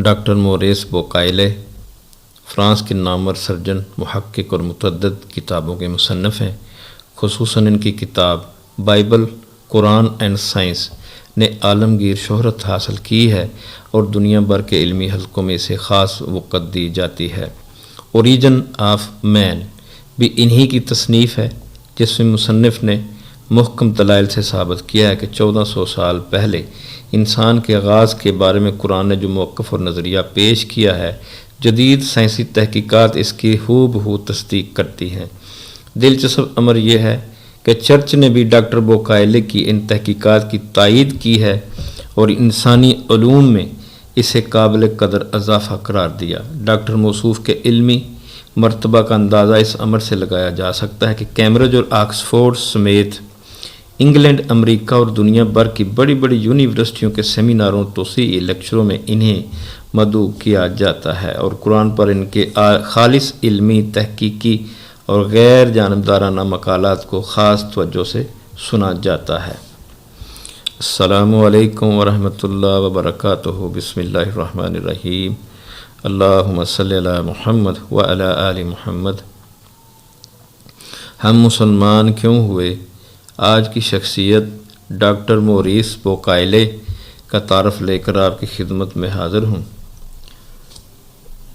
Doctor Maurice بوکائلے France کے نامور surgeon, محقق اور متعدد کتابوں کے مصنف ہیں۔ خصوصاً ان کی کتاب بائبل، قرآن اینڈ سائنس نے عالمگیر شہرت حاصل کی ہے اور دنیا بھر کے علمی حلقوں میں اسے خاص وقت دی جاتی ہے۔ اوریجن آف مین بھی انہی کی تصنیف ہے، جس میں مصنف نے محکم دلائل سے ثابت کیا ہے کہ 1400 سال پہلے انسان کے آغاز کے بارے میں قرآن نے جو موقف اور نظریہ پیش کیا ہے، جدید سائنسی تحقیقات اس کی ہو بہو تصدیق کرتی ہیں۔ دلچسپ امر یہ ہے کہ چرچ نے بھی ڈاکٹر بوکائلے کی ان تحقیقات کی تائید کی ہے اور انسانی علوم میں اسے قابل قدر اضافہ قرار دیا۔ ڈاکٹر موصوف کے علمی مرتبہ کا اندازہ اس امر سے لگایا جا سکتا ہے کہ کیمبرج اور آکسفورڈ سمیت انگلینڈ، امریکہ اور دنیا بھر کی بڑی بڑی یونیورسٹیوں کے سیمیناروں توسیعی لیکچروں میں انہیں مدعو کیا جاتا ہے اور قرآن پر ان کے خالص علمی، تحقیقی اور غیر جانبدارانہ مقالات کو خاص توجہ سے سنا جاتا ہے۔ السلام علیکم ورحمۃ اللہ وبرکاتہ۔ بسم اللہ الرحمن الرحیم۔ اللہم صلی علی محمد وعلی آل محمد۔ ہم مسلمان کیوں ہوئے؟ آج کی شخصیت ڈاکٹر موریس بوکائلے کا تعارف لے کر آپ کی خدمت میں حاضر ہوں۔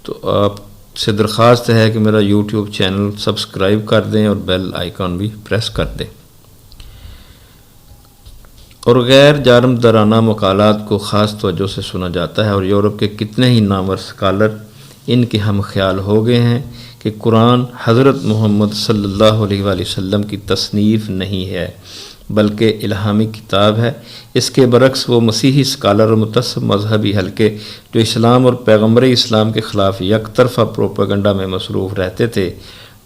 تو آپ سے درخواست ہے کہ میرا یوٹیوب چینل سبسکرائب کر دیں اور بیل آئیکن بھی پریس کر دیں اور غیر جانبدارانہ مقالات کو خاص توجہ سے سنا جاتا ہے اور یورپ کے کتنے ہی نامور اسکالر ان کے ہم خیال ہو گئے ہیں کہ قرآن حضرت محمد صلی اللہ علیہ وآلہ وسلم کی تصنیف نہیں ہے بلکہ الہامی کتاب ہے۔ اس کے برعکس وہ مسیحی اسکالر اور متعصب مذہبی حلقے جو اسلام اور پیغمبر اسلام کے خلاف یک طرفہ پروپیگنڈا میں مصروف رہتے تھے،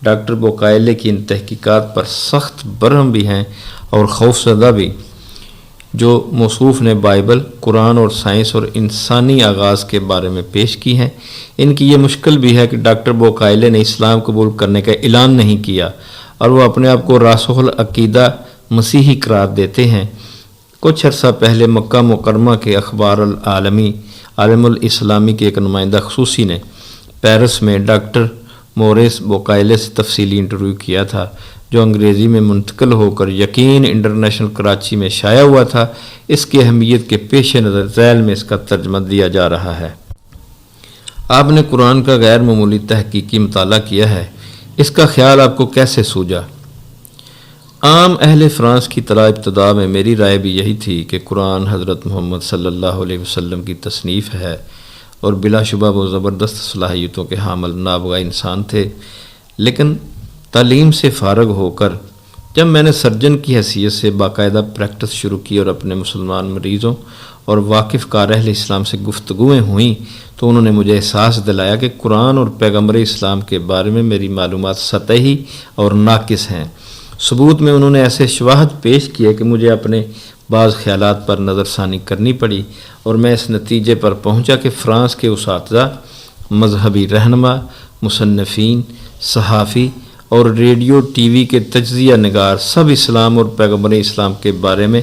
ڈاکٹر بوکائلے کی ان تحقیقات پر سخت برہم بھی ہیں اور خوفزدہ بھی، جو موصوف نے بائبل، قرآن اور سائنس اور انسانی آغاز کے بارے میں پیش کی ہیں۔ ان کی یہ مشکل بھی ہے کہ ڈاکٹر بوکائلے نے اسلام قبول کرنے کا اعلان نہیں کیا اور وہ اپنے آپ کو راسخ العقیدہ مسیحی قرار دیتے ہیں۔ کچھ عرصہ پہلے مکہ مکرمہ کے اخبار العالمی عالم الاسلامی کے ایک نمائندہ خصوصی نے پیرس میں ڈاکٹر موریس بوکائلے سے تفصیلی انٹرویو کیا تھا، جو انگریزی میں منتقل ہو کر یقین انٹرنیشنل کراچی میں شائع ہوا تھا۔ اس کی اہمیت کے پیش نظر ذیل میں اس کا ترجمہ دیا جا رہا ہے۔ آپ نے قرآن کا غیر معمولی تحقیقی مطالعہ کیا ہے، اس کا خیال آپ کو کیسے سوجا؟ عام اہل فرانس کی طرح ابتدا میں میری رائے بھی یہی تھی کہ قرآن حضرت محمد صلی اللہ علیہ وسلم کی تصنیف ہے اور بلا شبہ وہ زبردست صلاحیتوں کے حامل نابغہ انسان تھے، لیکن تعلیم سے فارغ ہو کر جب میں نے سرجن کی حیثیت سے باقاعدہ پریکٹس شروع کی اور اپنے مسلمان مریضوں اور واقف کار اہل اسلام سے گفتگویں ہوئیں تو انہوں نے مجھے احساس دلایا کہ قرآن اور پیغمبر اسلام کے بارے میں میری معلومات سطحی اور ناقص ہیں۔ ثبوت میں انہوں نے ایسے شواہد پیش کیے کہ مجھے اپنے بعض خیالات پر نظر ثانی کرنی پڑی اور میں اس نتیجے پر پہنچا کہ فرانس کے اساتذہ، مذہبی رہنما، مصنفین، صحافی اور ریڈیو ٹی وی کے تجزیہ نگار سب اسلام اور پیغمبر اسلام کے بارے میں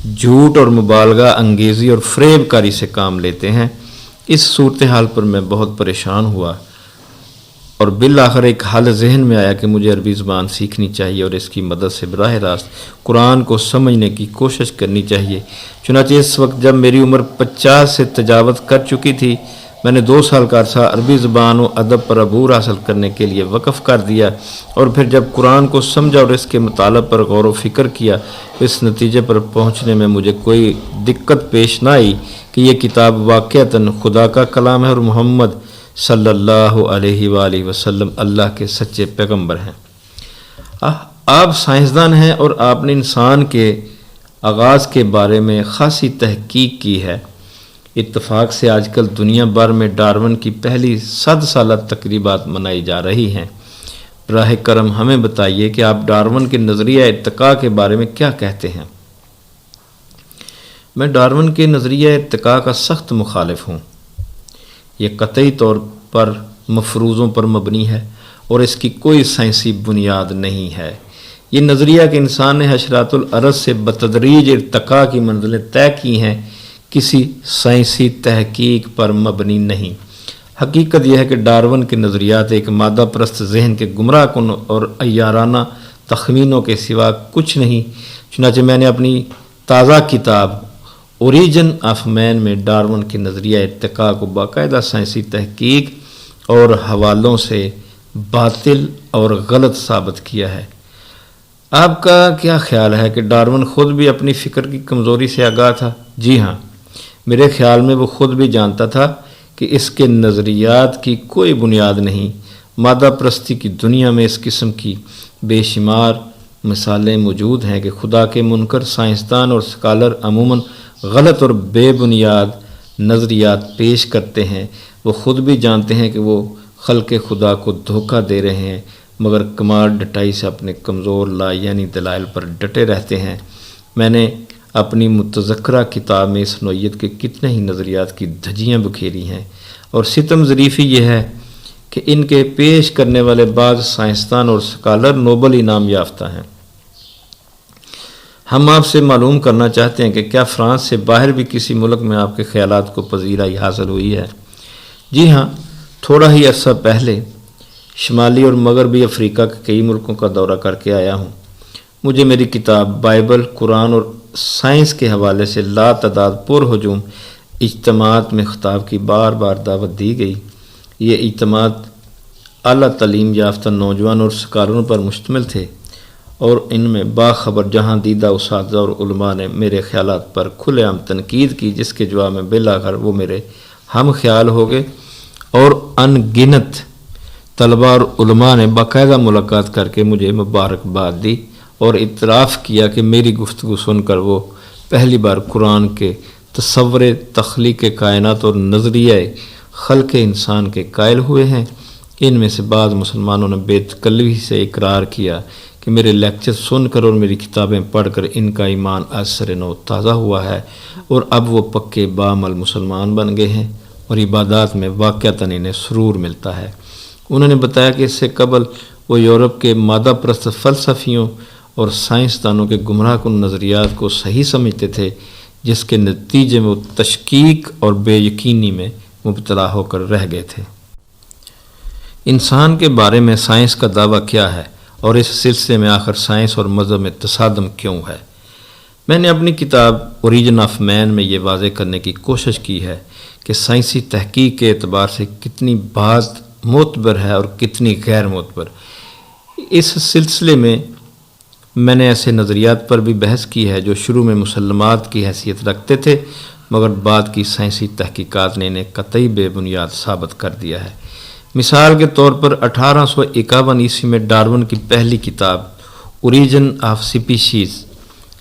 جھوٹ اور مبالغہ انگیزی اور فریب کاری سے کام لیتے ہیں۔ اس صورتحال پر میں بہت پریشان ہوا اور بالآخر ایک حل ذہن میں آیا کہ مجھے عربی زبان سیکھنی چاہیے اور اس کی مدد سے براہ راست قرآن کو سمجھنے کی کوشش کرنی چاہیے۔ چنانچہ اس وقت جب میری عمر 50 سے تجاوز کر چکی تھی، میں نے 2 سال کا عرصہ عربی زبان و ادب پر عبور حاصل کرنے کے لیے وقف کر دیا اور پھر جب قرآن کو سمجھا اور اس کے مطالب پر غور و فکر کیا، اس نتیجے پر پہنچنے میں مجھے کوئی دقت پیش نہ آئی کہ یہ کتاب واقعتاً خدا کا کلام ہے اور محمد صلی اللہ علیہ وآلہ وسلم اللہ کے سچے پیغمبر ہیں۔ آپ سائنسدان ہیں اور آپ نے انسان کے آغاز کے بارے میں خاصی تحقیق کی ہے۔ اتفاق سے آج کل دنیا بھر میں ڈارون کی پہلی 100 سالہ تقریبات منائی جا رہی ہیں۔ براہ کرم ہمیں بتائیے کہ آپ ڈارون کے نظریہ ارتقاء کے بارے میں کیا کہتے ہیں؟ میں ڈارون کے نظریہ ارتقاء کا سخت مخالف ہوں۔ یہ قطعی طور پر مفروضوں پر مبنی ہے اور اس کی کوئی سائنسی بنیاد نہیں ہے۔ یہ نظریہ کہ انسان نے حشرات الارض سے بتدریج ارتقاء کی منزلیں طے کی ہیں کسی سائنسی تحقیق پر مبنی نہیں۔ حقیقت یہ ہے کہ ڈارون کے نظریات ایک مادہ پرست ذہن کے گمراہ کن اور عیارانہ تخمینوں کے سوا کچھ نہیں۔ چنانچہ میں نے اپنی تازہ کتاب اوریجن آف مین میں ڈارون کے نظریہ ارتقاء کو باقاعدہ سائنسی تحقیق اور حوالوں سے باطل اور غلط ثابت کیا ہے۔ آپ کا کیا خیال ہے کہ ڈارون خود بھی اپنی فکر کی کمزوری سے آگاہ تھا؟ جی ہاں، میرے خیال میں وہ خود بھی جانتا تھا کہ اس کے نظریات کی کوئی بنیاد نہیں۔ مادہ پرستی کی دنیا میں اس قسم کی بے شمار مثالیں موجود ہیں کہ خدا کے منکر سائنسدان اور اسکالر عموماً غلط اور بے بنیاد نظریات پیش کرتے ہیں۔ وہ خود بھی جانتے ہیں کہ وہ خلق خدا کو دھوکہ دے رہے ہیں، مگر کمال ڈٹائی سے اپنے کمزور لا یعنی دلائل پر ڈٹے رہتے ہیں۔ میں نے اپنی متذکرہ کتاب میں اس نوعیت کے کتنے ہی نظریات کی دھجیاں بکھیری ہیں، اور ستم ظریفی یہ ہے کہ ان کے پیش کرنے والے بعض سائنسدان اور اسکالر نوبل انعام یافتہ ہیں۔ ہم آپ سے معلوم کرنا چاہتے ہیں کہ کیا فرانس سے باہر بھی کسی ملک میں آپ کے خیالات کو پذیرائی حاصل ہوئی ہے؟ جی ہاں، تھوڑا ہی عرصہ پہلے شمالی اور مغربی افریقہ کے کئی ملکوں کا دورہ کر کے آیا ہوں۔ مجھے میری کتاب بائبل، قرآن اور سائنس کے حوالے سے لا تعداد پر ہجوم اجتماعات میں خطاب کی بار بار دعوت دی گئی۔ یہ اجتماعات اعلیٰ تعلیم یافتہ نوجوان اور اسکالروں پر مشتمل تھے، اور ان میں باخبر جہاں دیدہ اساتذہ اور علماء نے میرے خیالات پر کھلے عام تنقید کی، جس کے جواب میں بالآخر وہ میرے ہم خیال ہو گئے، اور ان گنت طلباء اور علماء نے باقاعدہ ملاقات کر کے مجھے مبارکباد دی اور اعتراف کیا کہ میری گفتگو سن کر وہ پہلی بار قرآن کے تصور تخلیق کائنات اور نظریہ خلق انسان کے قائل ہوئے ہیں۔ ان میں سے بعض مسلمانوں نے بے تکلفی سے اقرار کیا کہ میرے لیکچر سن کر اور میری کتابیں پڑھ کر ان کا ایمان از سر نو تازہ ہوا ہے، اور اب وہ پکے بعمل مسلمان بن گئے ہیں، اور عبادات میں واقعتاً انہیں سرور ملتا ہے۔ انہوں نے بتایا کہ اس سے قبل وہ یورپ کے مادہ پرست فلسفیوں اور سائنسدانوں کے گمراہ کن نظریات کو صحیح سمجھتے تھے، جس کے نتیجے میں وہ تشکیک اور بے یقینی میں مبتلا ہو کر رہ گئے تھے۔ انسان کے بارے میں سائنس کا دعویٰ کیا ہے، اور اس سلسلے میں آخر سائنس اور مذہب میں تصادم کیوں ہے؟ میں نے اپنی کتاب اوریجن آف مین میں یہ واضح کرنے کی کوشش کی ہے کہ سائنسی تحقیق کے اعتبار سے کتنی بات معتبر ہے اور کتنی غیر معتبر۔ اس سلسلے میں میں نے ایسے نظریات پر بھی بحث کی ہے جو شروع میں مسلمات کی حیثیت رکھتے تھے، مگر بعد کی سائنسی تحقیقات نے انہیں قطعی بے بنیاد ثابت کر دیا ہے۔ مثال کے طور پر 1851 عیسوی میں ڈارون کی پہلی کتاب اوریجن آف سپیشیز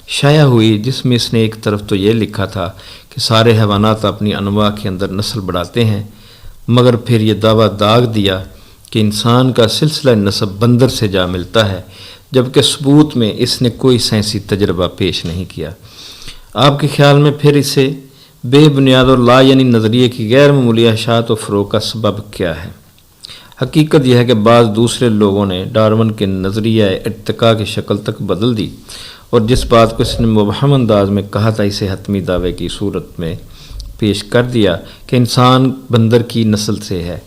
شائع ہوئی، جس میں اس نے ایک طرف تو یہ لکھا تھا کہ سارے حیوانات اپنی انواع کے اندر نسل بڑھاتے ہیں، مگر پھر یہ دعویٰ داغ دیا کہ انسان کا سلسلہ نسب بندر سے جا ملتا ہے، جبکہ ثبوت میں اس نے کوئی سائنسی تجربہ پیش نہیں کیا۔ آپ کے خیال میں پھر اسے بے بنیاد اور لا یعنی نظریے کی غیر معمولی اشاعت و فروغ کا سبب کیا ہے؟ حقیقت یہ ہے کہ بعض دوسرے لوگوں نے ڈارون کے نظریہ ارتقاء کی شکل تک بدل دی، اور جس بات کو اس نے مبہم انداز میں کہا تھا اسے حتمی دعوے کی صورت میں پیش کر دیا کہ انسان بندر کی نسل سے ہے۔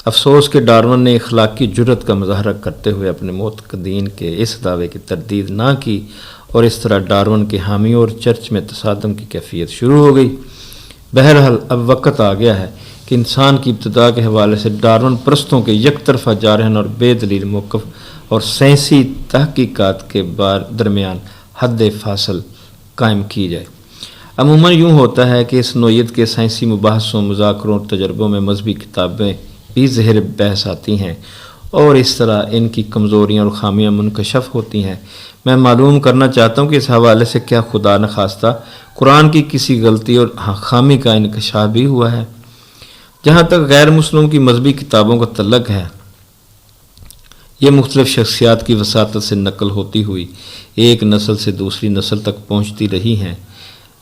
افسوس کہ ڈارون نے اخلاقی جرت کا مظاہرہ کرتے ہوئے اپنے معتقدین کے اس دعوے کی تردید نہ کی، اور اس طرح ڈارون کے حامیوں اور چرچ میں تصادم کی کیفیت شروع ہو گئی۔ بہرحال اب وقت آ گیا ہے کہ انسان کی ابتدا کے حوالے سے ڈارون پرستوں کے یک طرفہ جارحانہ اور بے دلیل موقف اور سائنسی تحقیقات کے درمیان حد فاصل قائم کی جائے۔ عموماً یوں ہوتا ہے کہ اس نوعیت کے سائنسی مباحثوں، مذاکروں اور تجربوں میں مذہبی کتابیں بھی زہر بحث آتی ہیں، اور اس طرح ان کی کمزوریاں اور خامیاں منکشف ہوتی ہیں۔ میں معلوم کرنا چاہتا ہوں کہ اس حوالے سے کیا خدا نخواستہ قرآن کی کسی غلطی اور خامی کا انکشاف بھی ہوا ہے؟ جہاں تک غیر مسلموں کی مذہبی کتابوں کا تعلق ہے، یہ مختلف شخصیات کی وساطت سے نقل ہوتی ہوئی ایک نسل سے دوسری نسل تک پہنچتی رہی ہیں۔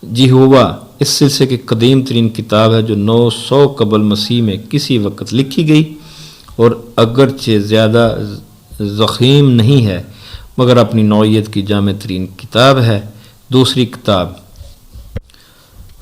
یہوہ اس سلسلے کی قدیم ترین کتاب ہے جو 900 قبل مسیح میں کسی وقت لکھی گئی، اور اگرچہ زیادہ ضخیم نہیں ہے مگر اپنی نوعیت کی جامع ترین کتاب ہے۔ دوسری کتاب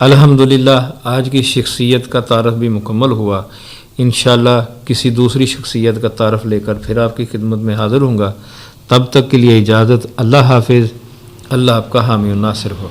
الحمدللہ آج کی شخصیت کا تعارف بھی مکمل ہوا. انشاءاللہ کسی دوسری شخصیت کا تعارف لے کر پھر آپ کی خدمت میں حاضر ہوں گا. تب تک کے لیے اجازت. اللہ حافظ. اللہ آپ کا حامی و ناصر ہو.